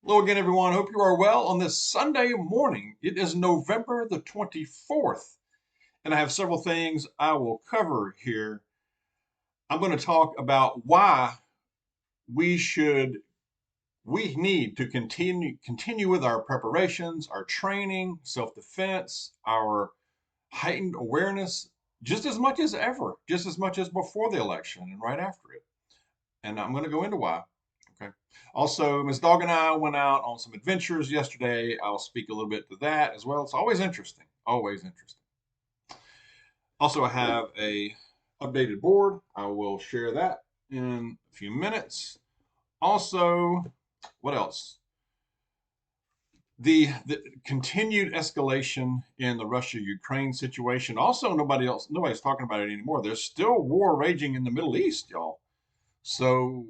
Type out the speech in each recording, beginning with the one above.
Hello again, everyone. Hope you are well on this Sunday morning. It is November the 24th, and I have several things I will cover here. I'm going to talk about why we should, we need to continue with our preparations, our training, self-defense, our heightened awareness, just as much as ever, just as much as before the election and right after it. And I'm going to go into why. Okay. Also, Ms. Dawg and I went out on some adventures yesterday. I'll speak a little bit to that as well. It's always interesting. Always interesting. Also, I have a updated board. I will share that in a few minutes. Also, what else? The continued escalation in the Russia-Ukraine situation. Also, nobody's talking about it anymore. There's still war raging in the Middle East, y'all. So,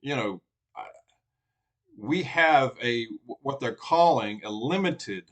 you know, we have a what they're calling a limited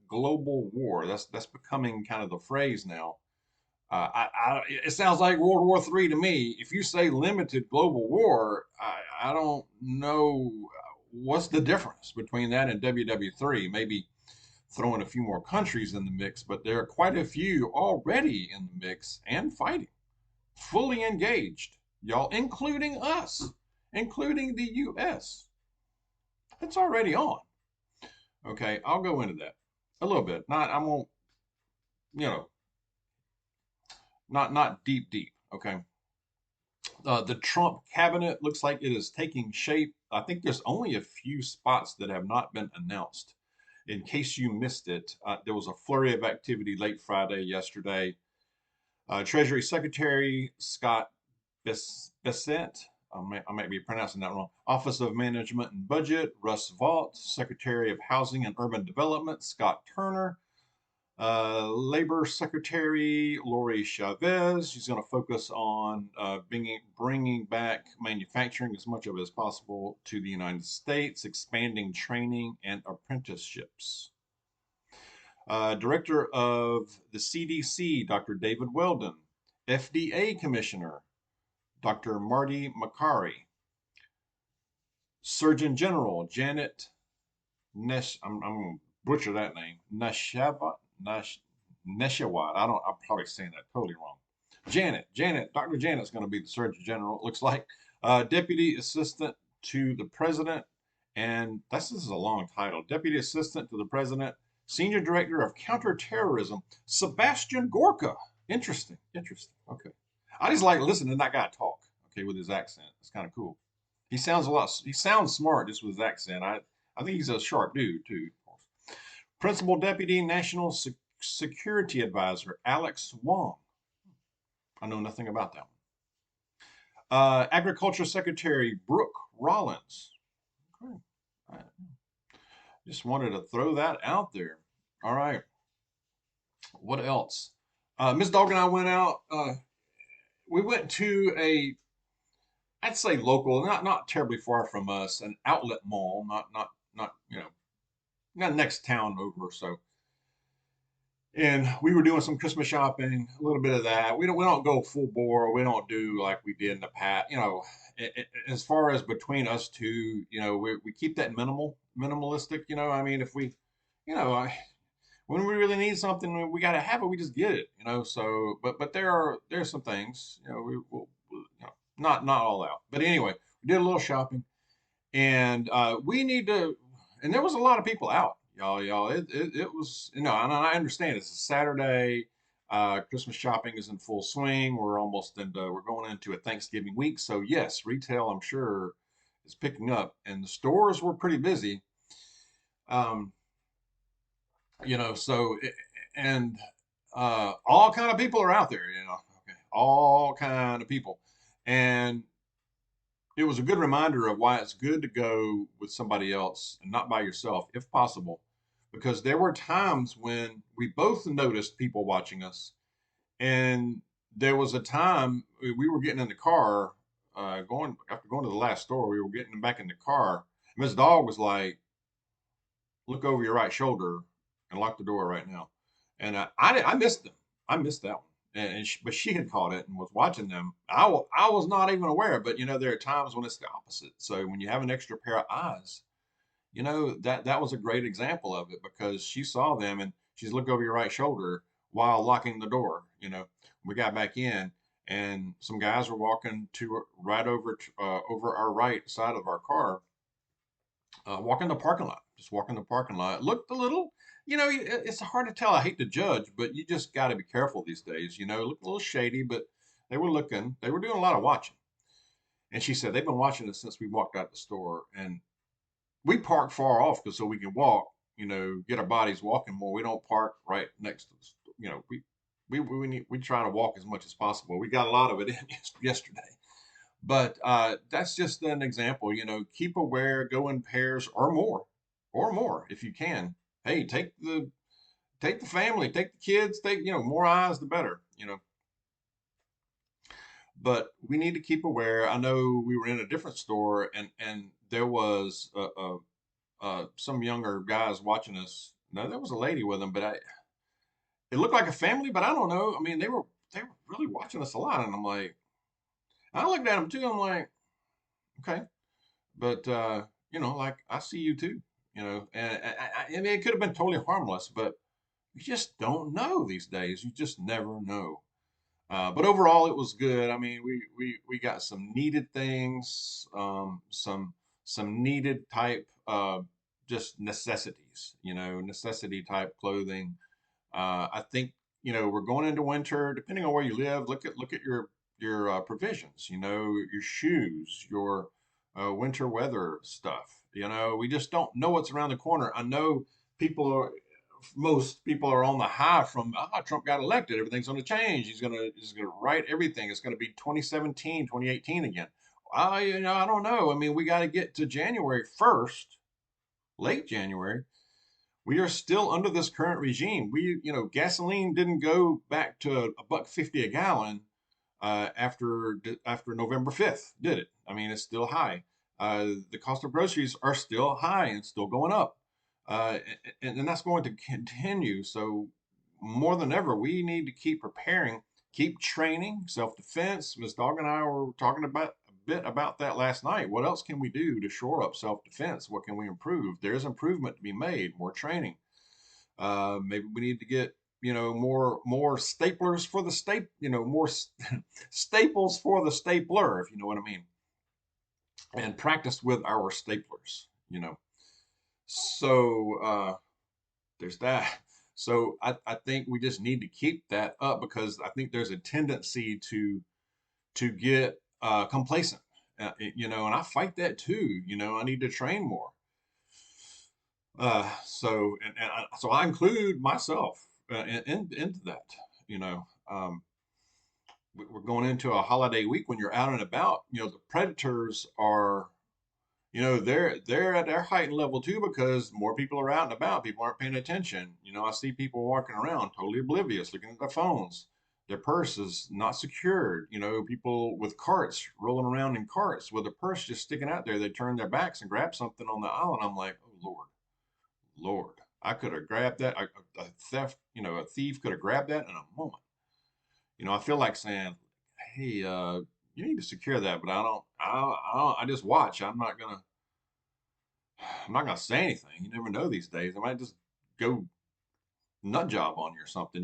global war. That's becoming kind of the phrase now. It sounds like World War III to me. If you say limited global war, I don't know what's the difference between that and WW3. Maybe throwing a few more countries in the mix, but there are quite a few already in the mix and fighting, fully engaged, y'all, including us, including the U.S. It's already on. Okay, I'll go into that a little bit. I won't, you know, not deep. Okay. The Trump cabinet looks like it is taking shape. I think there's only a few spots that have not been announced. In case you missed it, there was a flurry of activity late Friday, yesterday. Treasury Secretary Scott Bessent, I might be pronouncing that wrong. Office of Management and Budget, Russ Vaught. Secretary of Housing and Urban Development, Scott Turner. Labor Secretary Lori Chavez. She's going to focus on bringing back manufacturing as much of it as possible to the United States, expanding training and apprenticeships. Director of the CDC, Dr. David Weldon. FDA Commissioner, Dr. Marty Makary. Surgeon General Janet I'm going to butcher that name. Neshawat. I'm probably saying that totally wrong. Dr. Janet's going to be the Surgeon General, it looks like. Deputy Assistant to the President, and this is a long title. Deputy Assistant to the President, Senior Director of Counterterrorism, Sebastian Gorka. Interesting. Okay. I just like listening to that guy talk, okay, with his accent. It's kind of cool. He sounds smart just with his accent. I think he's a sharp dude too. Principal Deputy National Security Advisor Alex Wong. I know nothing about that one. Agriculture Secretary Brooke Rollins. Okay. I just wanted to throw that out there. All right. What else? Ms. Dawg and I went out. We went to I'd say local, not terribly far from us, an outlet mall, not not next town over. So, and we were doing some Christmas shopping, a little bit of that. We don't go full bore. We don't do like we did in the past. As far as between us two, we keep that minimalistic. I mean, if we, you know, I, when we really need something, we got to have it. We just get it. So, but there's some things. Not all out. But anyway, we did a little shopping, and we need to. And there was a lot of people out, y'all. It was, and I understand it's a Saturday. Christmas shopping is in full swing. We're going into a Thanksgiving week. So yes, retail, I'm sure, is picking up, and the stores were pretty busy. Um, and all kind of people are out there, okay, all kind of people. And it was a good reminder of why it's good to go with somebody else and not by yourself, if possible, because there were times when we both noticed people watching us, and there was a time we were getting in the car, going after going to the last store, we were getting back in the car. Miss Dawg was like, "Look over your right shoulder and lock the door right now," and I missed them. I missed that one. but she had caught it and was watching them. I was not even aware, but there are times when it's the opposite. So when you have an extra pair of eyes, that was a great example of it, because she saw them and she's looked over your right shoulder while locking the door. We got back in and some guys were walking to right over our right side of our car, walking the parking lot, just walking the parking lot. Looked a little, it's hard to tell. I hate to judge, but you just got to be careful these days. Looked a little shady, but they were looking. They were doing a lot of watching. And she said they've been watching us since we walked out the store, and we park far off because so we can walk. Get our bodies walking more. We don't park right next to the store. We try to walk as much as possible. We got a lot of it in yesterday. But that's just an example. Keep aware, go in pairs or more if you can. Hey, take the family, take the kids, take more eyes the better. But we need to keep aware. I know we were in a different store and there was some younger guys watching us. No, there was a lady with them, but it looked like a family, but I don't know. I mean, they were really watching us a lot, and I'm like, I looked at them too. I'm like, okay. But like I see you too, and I mean it could have been totally harmless, but you just don't know these days. You just never know. But overall, it was good. I mean, we got some needed things, some needed type, just necessities, necessity type clothing. I think we're going into winter. Depending on where you live, look at your provisions. Your shoes, your winter weather stuff. We just don't know what's around the corner. I know most people are on the high from Trump got elected. Everything's going to change. He's going to write everything. It's going to be 2017, 2018 again. I don't know. I mean, we got to get to January 1st, late January. We are still under this current regime. Gasoline didn't go back to $1.50 a gallon after November 5th, did it? I mean, it's still high. The cost of groceries are still high and still going up, and that's going to continue. So more than ever, we need to keep preparing, keep training, self-defense. Ms. Dawg and I were talking about a bit about that last night. What else can we do to shore up self-defense? What can we improve? There's improvement to be made. More training. Maybe we need to get more staplers for the more staples for the stapler, if you know what I mean, and practice with our staplers. So there's that. So I think we just need to keep that up, because I think there's a tendency to get complacent, and I fight that too. I need to train more. So I include myself into that. You know, um, we're going into a holiday week. When you're out and about, the predators are, they're at their heightened level too, because more people are out and about. People aren't paying attention. I see people walking around totally oblivious, looking at their phones. Their purse is not secured. People with carts rolling around in carts with a purse just sticking out there. They turn their backs and grab something on the aisle, and I'm like, oh Lord. Lord, I could have grabbed that. A thief could have grabbed that in a moment. I feel like saying, "Hey, you need to secure that," but I don't. I just watch. I'm not gonna say anything. You never know these days. I might just go nut job on you or something.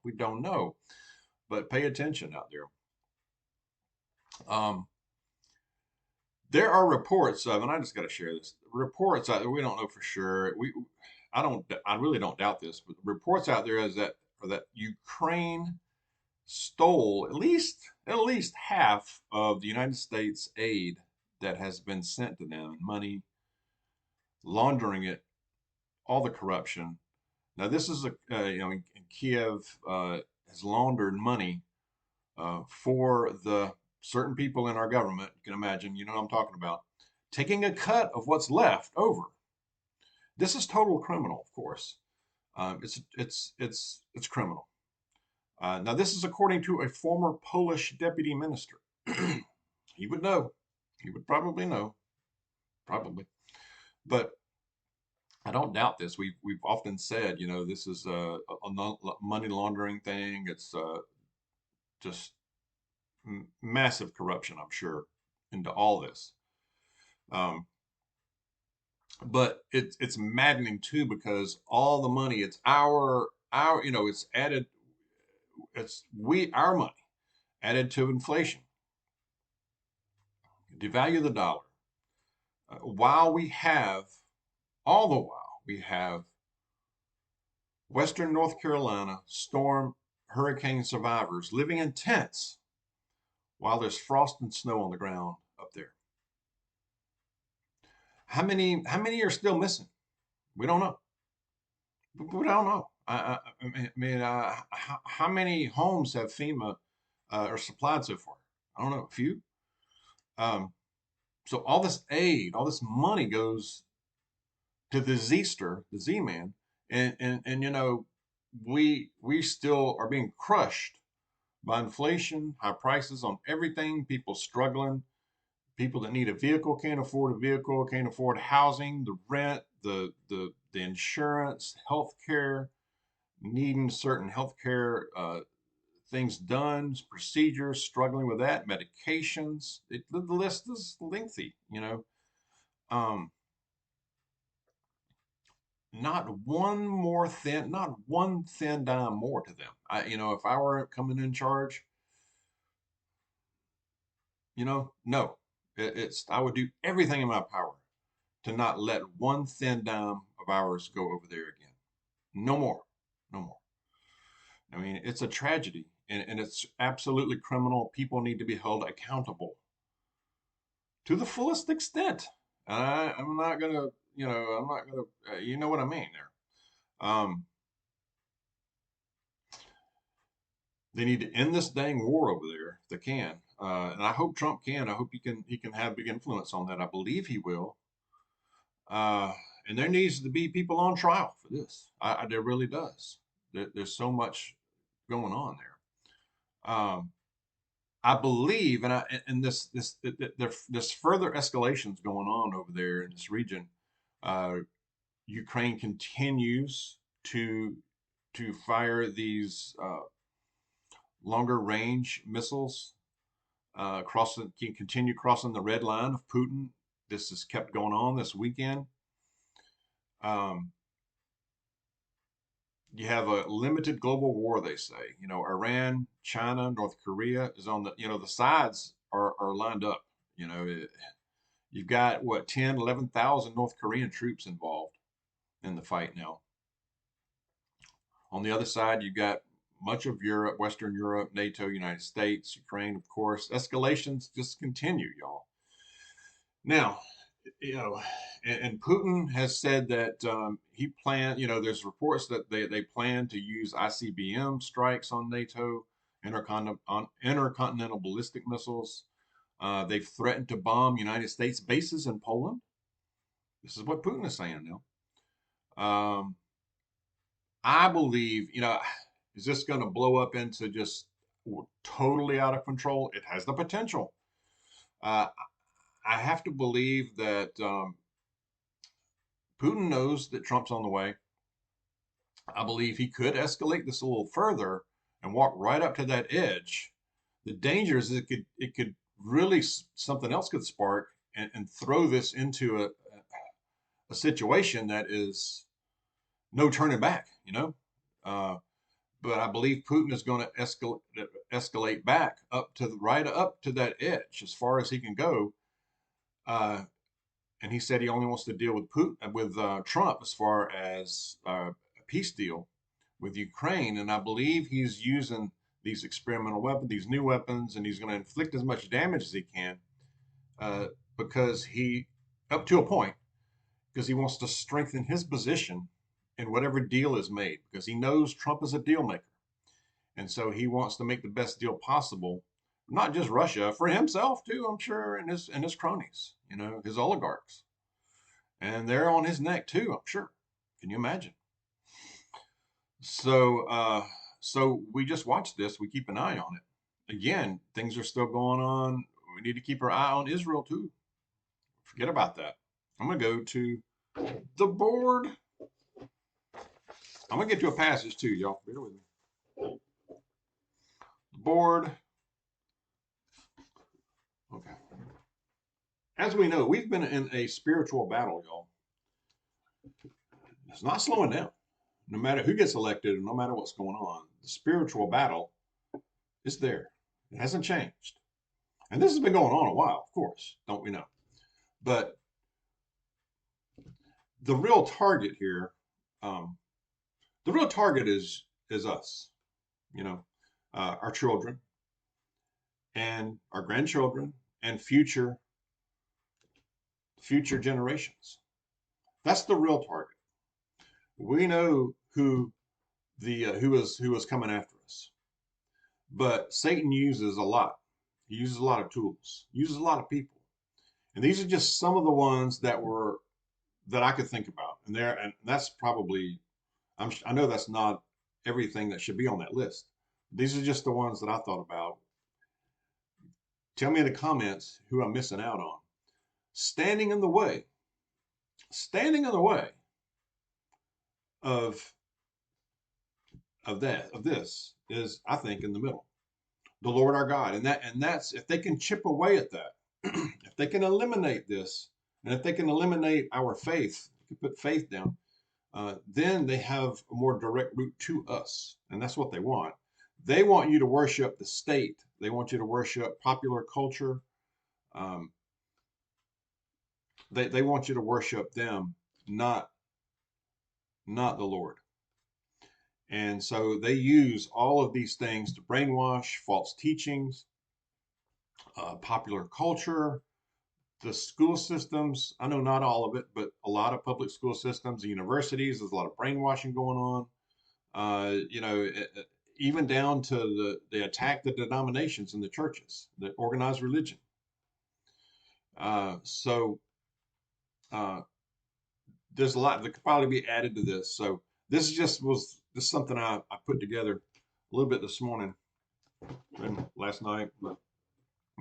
We don't know. But pay attention out there. Um, there are reports of, and I just got to share this. Reports out there, we don't know for sure. I really don't doubt this, but reports out there is that Ukraine stole at least half of the United States aid that has been sent to them, money, laundering it, all the corruption. Now this is in Kiev, has laundered money for the certain people in our government. You can imagine, you know what I'm talking about, taking a cut of what's left over. This is total criminal, of course. It's criminal. Now, this is according to a former Polish deputy minister. He would know. He would probably know, probably. But I don't doubt this. We've often said, this is money laundering thing. It's just massive corruption, I'm sure, into all this. Um, but it's maddening too because all the money, it's our it's added, it's we our money added to inflation, devalue the dollar, while we have all the while we have Western North Carolina storm hurricane survivors living in tents while there's frost and snow on the ground up there. How many are still missing? We don't know. We don't know. I mean, how many homes have FEMA or supplied so far? I don't know, a few. Um, so all this aid, all this money goes to the Zster, the Z-man, and we still are being crushed by inflation, high prices on everything, people struggling, people that need a vehicle can't afford a vehicle, can't afford housing, the rent, the insurance, health care, needing certain health care things done, procedures, struggling with that, medications. The list is lengthy, Um, not one thin dime more to them. If I were coming in charge, no, I would do everything in my power to not let one thin dime of ours go over there again. No more, no more. I mean, it's a tragedy and it's absolutely criminal. People need to be held accountable to the fullest extent. I'm not gonna, I'm not gonna, you know what I mean there. They need to end this dang war over there if they can. And I hope Trump can. I hope he can have big influence on that. I believe he will. Uh, and there needs to be people on trial for this. There really does. There's so much going on there. I believe, and this further escalations going on over there in this region. Uh, Ukraine continues to fire these longer range missiles can continue crossing the red line of Putin. This has kept going on this weekend. Um, you have a limited global war, they say. Iran, China, North Korea is on the sides are lined up. You've got what, 10, 11,000 North Korean troops involved in the fight now. On the other side, you've got much of Europe, Western Europe, NATO, United States, Ukraine, of course. Escalations just continue, y'all. Now, and Putin has said that he planned, there's reports that they plan to use ICBM strikes on NATO, intercontinental ballistic missiles. They've threatened to bomb United States bases in Poland. This is what Putin is saying now. I believe, is this going to blow up into just totally out of control? It has the potential. I have to believe that Putin knows that Trump's on the way. I believe he could escalate this a little further and walk right up to that edge. The danger is it could really, something else could spark and throw this into a situation that is no turning back, but I believe Putin is going to escalate back right up to that edge as far as he can go. And he said he only wants to deal with Trump as far as a peace deal with Ukraine. And I believe he's using these experimental weapons, these new weapons, and he's going to inflict as much damage as he can because up to a point, because he wants to strengthen his position in whatever deal is made, because he knows Trump is a deal maker. And so he wants to make the best deal possible, not just Russia, for himself too, I'm sure, and his cronies, his oligarchs. And they're on his neck too, I'm sure. Can you imagine? So we just watch this, we keep an eye on it. Again, things are still going on. We need to keep our eye on Israel too. Forget about that. I'm gonna go to The board, I'm going to get to a passage too, y'all. Bear with me. The board, okay. As we know, we've been in a spiritual battle, y'all. It's not slowing down. No matter who gets elected and no matter what's going on, the spiritual battle is there. It hasn't changed. And this has been going on a while, of course, don't we know? But the real target here, the real target is us, you know, our children and our grandchildren and future generations. That's the real target. We know who is coming after us, but Satan uses a lot. He uses a lot of tools, uses a lot of people, and these are just some of the ones that I could think about. And that's probably I know that's not everything that should be on that list. These are just the ones that I thought about. Tell me in the comments who I'm missing out on. Standing in the way of this is, I think, in the middle. The Lord our God. And that's if they can chip away at that, if they can eliminate this, and if they can eliminate our faith, put faith down, then they have a more direct route to us. And that's what they want. They want you to worship the state. They want you to worship popular culture. They want you to worship them, not the Lord. And so they use all of these things to brainwash, false teachings, popular culture, the school systems. I know not all of it, but a lot of public school systems, universities, there's a lot of brainwashing going on. Even down to they attack the denominations in the churches, the organized religion. So there's a lot that could probably be added to this. So this was just something I put together a little bit this morning and last night, but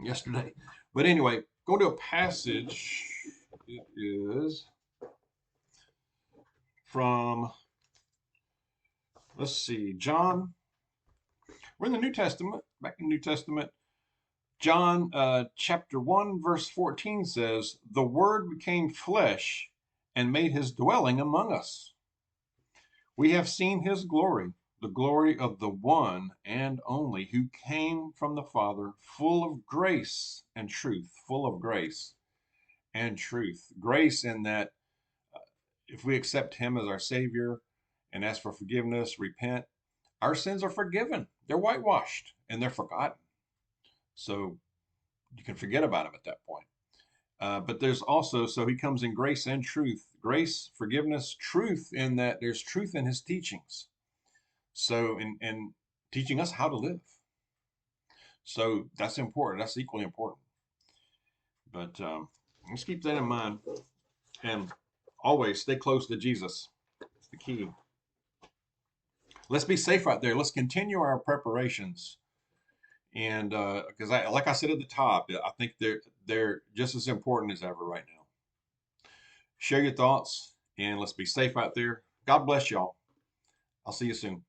yesterday. But anyway, go to a passage. It is from, let's see, John. We're in the New Testament, back in the New Testament. John chapter 1, verse 14 says, "The Word became flesh and made his dwelling among us. We have seen his glory, the glory of the one and only who came from the Father, full of grace and truth," full of grace and truth. Grace in that if we accept him as our Savior and ask for forgiveness, repent, our sins are forgiven. They're whitewashed and they're forgotten. So you can forget about him at that point. But there's also, so he comes in grace and truth. Grace, forgiveness, truth, in that there's truth in his teachings. So, in teaching us how to live. So that's important. That's equally important. But let's keep that in mind. And always stay close to Jesus. It's the key. Let's be safe out there. Let's continue our preparations. And because like I said at the top, I think they're just as important as ever right now. Share your thoughts and let's be safe out there. God bless y'all. I'll see you soon.